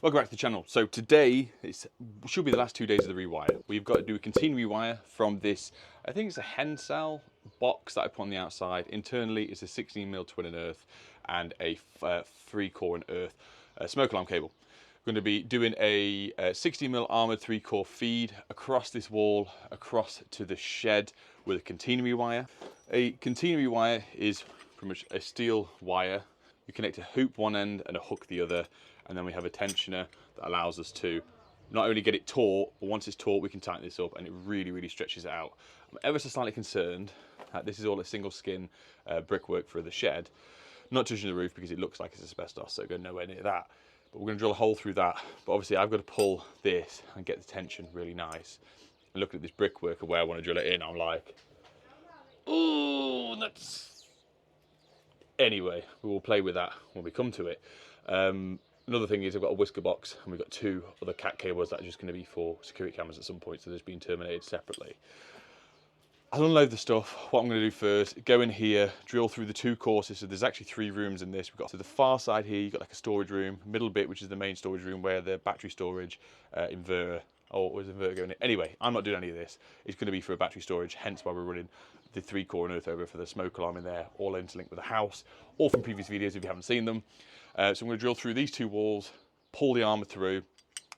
Welcome back to the channel. So today should be the last 2 days of the rewire. We've got to do a continuing rewire from this, I think it's a Hensel box that I put on the outside. Internally it's a 16mm twin and earth and a 3-core and earth smoke alarm cable. We're going to be doing a 16mm armoured 3-core feed across this wall, across to the shed with a continuing wire. A continuing wire is pretty much a steel wire. You connect a hoop one end and a hook the other, and then we have a tensioner that allows us to not only get it taut, but once it's taut we can tighten this up and it really stretches it out. I'm ever so slightly concerned that this is all a single skin brickwork for the shed, not touching the roof because it looks like it's asbestos, so go nowhere near that. But we're going to drill a hole through that. But obviously I've got to pull this and get the tension really nice. And looking at this brickwork and where I want to drill it in, I'm like, ooh, that's... Anyway, we will play with that when we come to it. Another thing is I've got a whisker box and we've got 2 other cat cables that are just going to be for security cameras at some point, so they're just being terminated separately. I'll unload the stuff. What I'm going to do first, go in here, drill through the 2 courses. So there's actually 3 rooms in this. We've got to the far side here, you've got like a storage room, middle bit, which is the main storage room where the battery storage, inverter, oh, where's the inverter going in? Anyway, I'm not doing any of this. It's going to be for a battery storage, hence why we're running the 3-core and earth over for the smoke alarm in there, all interlinked with the house, all from previous videos if you haven't seen them. So I'm going to drill through these 2 walls, pull the armour through.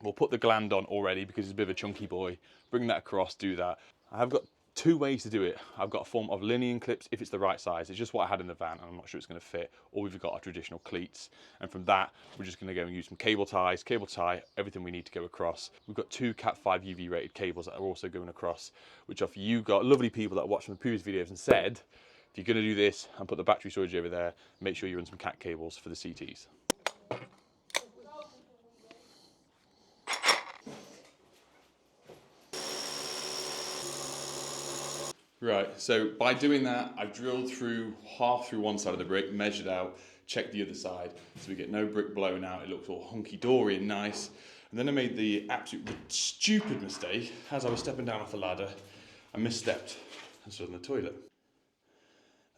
We'll put the gland on already because it's a bit of a chunky boy. Bring that across, do that. I have got 2 ways to do it. I've got a form of linear clips if it's the right size. It's just what I had in the van and I'm not sure it's going to fit. Or we've got our traditional cleats. And from that, we're just going to go and use some cable ties, cable tie, everything we need to go across. We've got 2 Cat 5 UV rated cables that are also going across, which are for you got lovely people that watched from the previous videos and said, if you're going to do this and put the battery storage over there, make sure you run some cat cables for the CTs. Right, so by doing that, I've drilled through half through one side of the brick, measured out, checked the other side, so we get no brick blown out, it looks all hunky-dory and nice. And then I made the absolute stupid mistake, as I was stepping down off the ladder, I misstepped and stood in the toilet.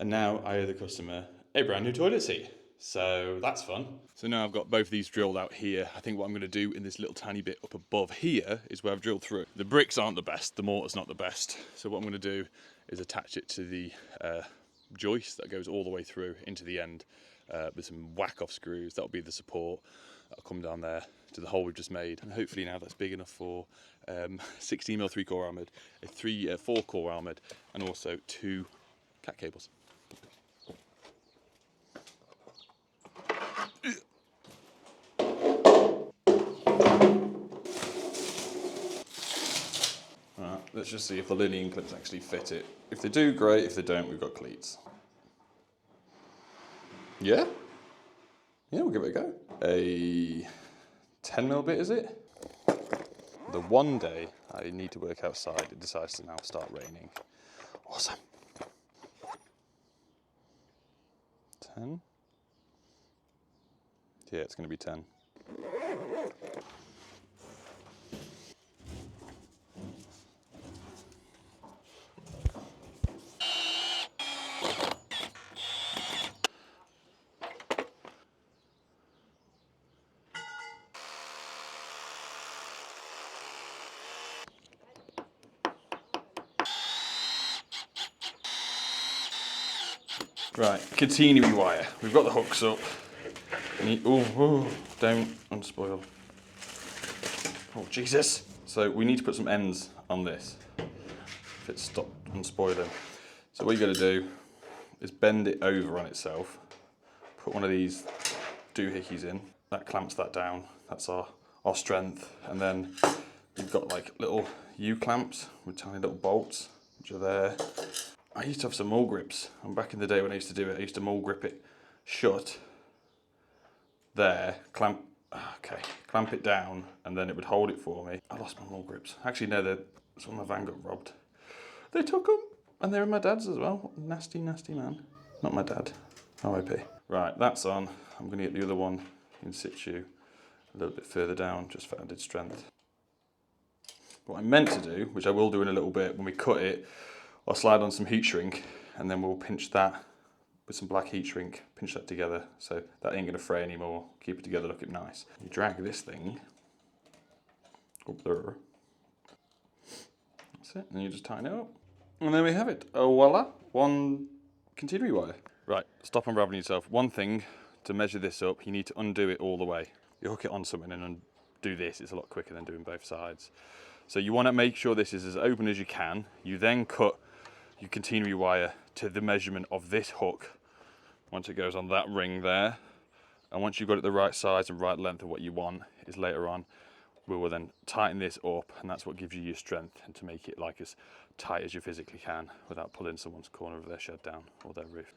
And now I owe the customer a brand new toilet seat. So that's fun. So now I've got both of these drilled out here. I think what I'm going to do in this little tiny bit up above here is where I've drilled through. The bricks aren't the best, the mortar's not the best. So what I'm going to do is attach it to the joist that goes all the way through into the end with some whack-off screws. That'll be the support. That'll come down there to the hole we've just made. And hopefully now that's big enough for 16mm 3-core armoured, a 4-core armoured, and also 2 cat cables. Let's just see if the linear clips actually fit it. If they do, great. If they don't, we've got cleats. Yeah? Yeah, we'll give it a go. A 10mm bit, is it? The one day I need to work outside, it decides to now start raining. Awesome. 10? Yeah, it's going to be 10. Right, continuing wire. We've got the hooks up. Oh, don't unspoil. Oh, Jesus. So we need to put some ends on this if it's stopped unspoiling. So what you got to do is bend it over on itself. Put one of these doohickeys in. That clamps that down. That's our strength. And then you've got like little U-clamps with tiny little bolts, which are there. I used to have some mole grips, and back in the day when I used to do it, I used to mole grip it shut, there, clamp it down, and then it would hold it for me. I lost my mole grips. Actually, no, some of my van got robbed. They took them, and they were my dad's as well. Nasty, nasty man. Not my dad. R.I.P. Right, that's on. I'm going to get the other one in situ a little bit further down, just for added strength. What I meant to do, which I will do in a little bit, when we cut it, I'll slide on some heat shrink and then we'll pinch that with some black heat shrink, pinch that together so that ain't gonna fray anymore. Keep it together looking nice. You drag this thing up there. That's it, and you just tighten it up. And there we have it. Oh, voila, one continuity wire. Right, stop unraveling yourself. One thing, to measure this up, you need to undo it all the way. You hook it on something and undo this, it's a lot quicker than doing both sides. So you want to make sure this is as open as you can. You then cut your continuity wire to the measurement of this hook once it goes on that ring there. And once you've got it the right size and right length of what you want, is later on we will then tighten this up, and that's what gives you your strength and to make it like as tight as you physically can without pulling someone's corner of their shed down or their roof.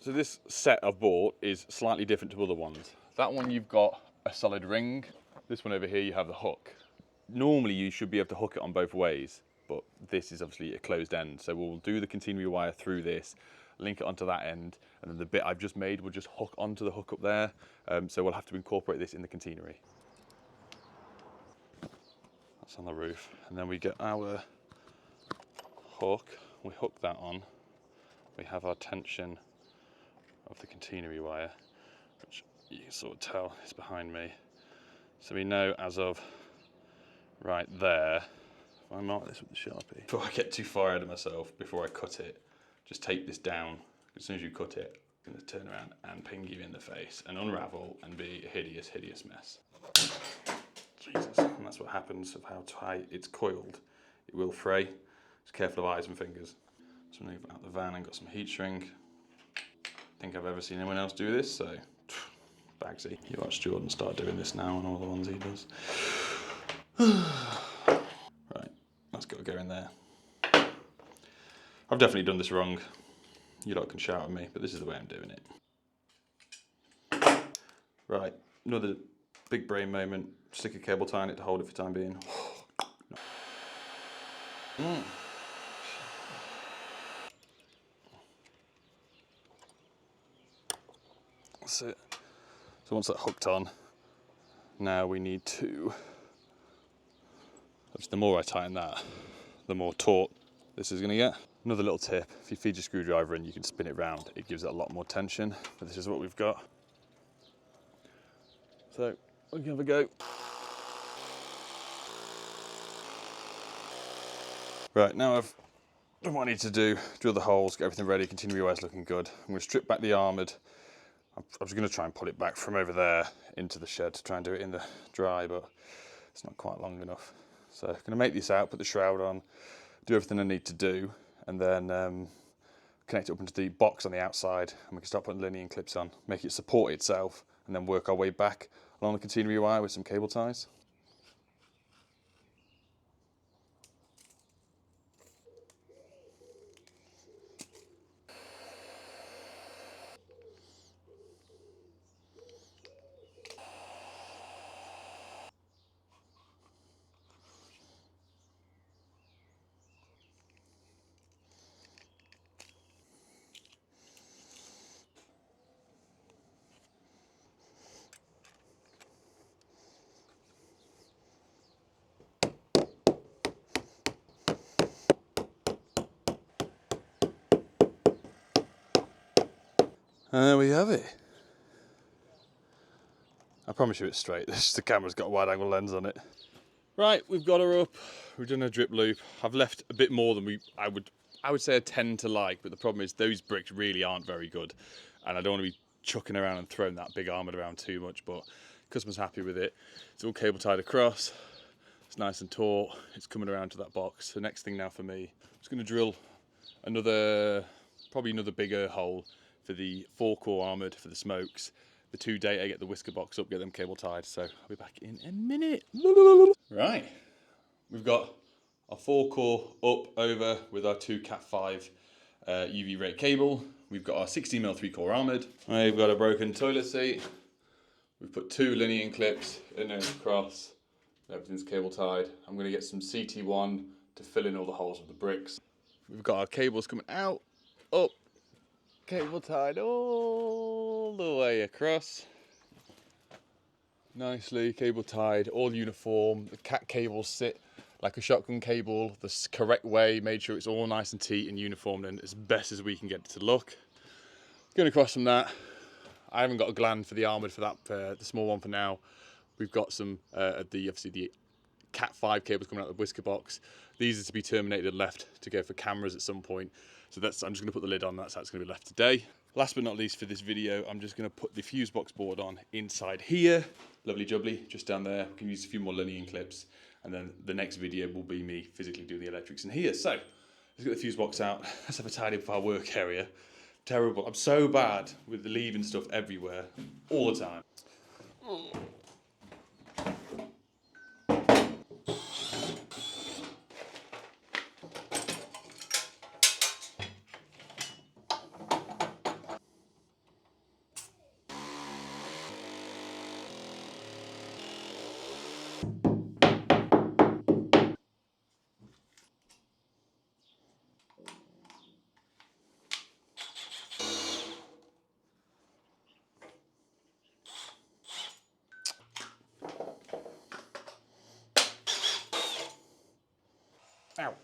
So this set I've bought is slightly different to other ones. That one you've got a solid ring. This one over here you have the hook. Normally you should be able to hook it on both ways, but this is obviously a closed end. So we'll do the continuity wire through this, link it onto that end, and then the bit I've just made will just hook onto the hook up there. So we'll have to incorporate this in the continuity. That's on the roof. And then we get our hook, we hook that on. We have our tension of the continuity wire, which you can sort of tell is behind me. So we know as of right there, if I mark this with the Sharpie, before I get too far ahead of myself, before I cut it, just tape this down. As soon as you cut it, I'm going to turn around and ping you in the face and unravel and be a hideous, hideous mess. Jesus, and that's what happens of how tight it's coiled. It will fray. Just careful of eyes and fingers. So move out the van and got some heat shrink. Think I've ever seen anyone else do this, so Bagsy. You watch Jordan start doing this now on all the ones he does. Right, that's got to go in there. I've definitely done this wrong. You lot can shout at me, but this is the way I'm doing it. Right, another big brain moment. Stick a cable tie in it to hold it for the time being. That's it. So once that's hooked on, now we need to, the more I tighten that, the more taut this is going to get. Another little tip, if you feed your screwdriver in, you can spin it round. It gives it a lot more tension, but this is what we've got. So we can have a go. Right, now I've done what I need to do, drill the holes, get everything ready, continuity wire's looking good. I'm going to strip back the armoured. I was going to try and pull it back from over there into the shed to try and do it in the dry, but it's not quite long enough. So I'm going to make this out, put the shroud on, do everything I need to do, and then connect it up into the box on the outside, and we can start putting linear clips on, make it support itself, and then work our way back along the continuity wire with some cable ties. And there we have it. I promise you it's straight. The camera's got a wide angle lens on it. Right, we've got her up. We've done a drip loop. I've left a bit more than I would say I tend to like, but the problem is those bricks really aren't very good. And I don't want to be chucking around and throwing that big armoured around too much, but customer's happy with it. It's all cable tied across. It's nice and taut. It's coming around to that box. The next thing now for me, I'm just going to drill probably another bigger hole for the 4-core armoured for the smokes. The 2 data, get the whisker box up, get them cable tied. So I'll be back in a minute. Right, we've got our 4-core up over with our 2 Cat 5 UV ray cable. We've got our 16mm 3-core armoured. We've got a broken toilet seat. We've put 2 linear clips in and across. Everything's cable tied. I'm going to get some CT1 to fill in all the holes with the bricks. We've got our cables coming out, up, cable tied all the way across. Nicely cable tied, all uniform. The cat cables sit like a shotgun cable the correct way, made sure it's all nice and neat and uniform and as best as we can get it to look. Going across from that, I haven't got a gland for the armoured for that, the small one for now. We've got some, obviously the Cat 5 cables coming out of the whisker box. These are to be terminated and left to go for cameras at some point. So I'm just going to put the lid on, that's how it's going to be left today. Last but not least for this video, I'm just going to put the fuse box board on inside here. Lovely jubbly, just down there. I can use a few more linear clips. And then the next video will be me physically doing the electrics in here. So, let's get the fuse box out. Let's have a tidy up of our work area. Terrible. I'm so bad with the leaving stuff everywhere, all the time. Ow.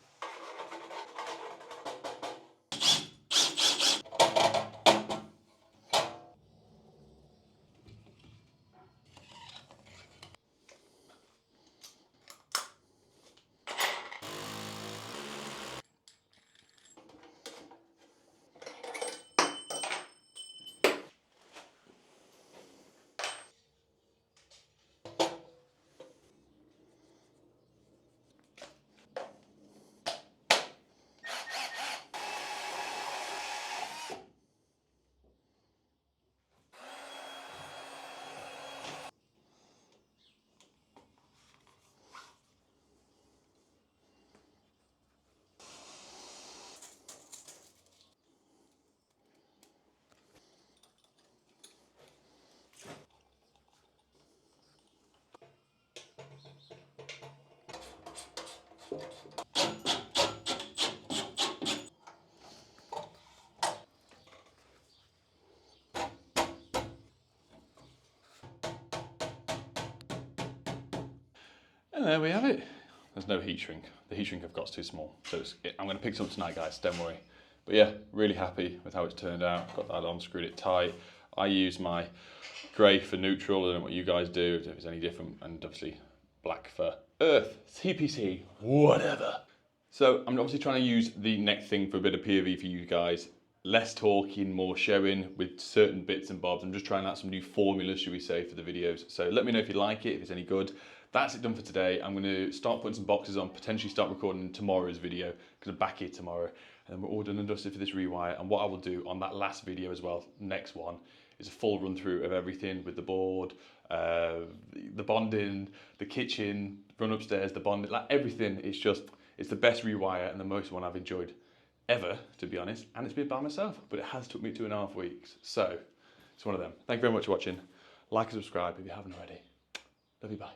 And there we have it. There's no heat shrink. The heat shrink I've got is too small. So I'm going to pick some up tonight, guys, don't worry. But yeah, really happy with how it's turned out. Got that on, screwed it tight. I use my grey for neutral. I don't know what you guys do, if it's any different. And obviously black for earth, CPC, whatever. So I'm obviously trying to use the neck thing for a bit of POV for you guys. Less talking, more showing with certain bits and bobs. I'm just trying out some new formulas, should we say, for the videos. So let me know if you like it, if it's any good. That's it done for today. I'm going to start putting some boxes on, potentially start recording tomorrow's video, because I'm back here tomorrow. And then we're all done and dusted for this rewire. And what I will do on that last video as well, next one, is a full run through of everything with the board, the bonding, the kitchen, run upstairs, the bonding, like everything. It's the best rewire and the most one I've enjoyed ever, to be honest. And it's been by myself, but it has took me 2.5 weeks. So it's one of them. Thank you very much for watching. Like and subscribe if you haven't already. Love you, bye.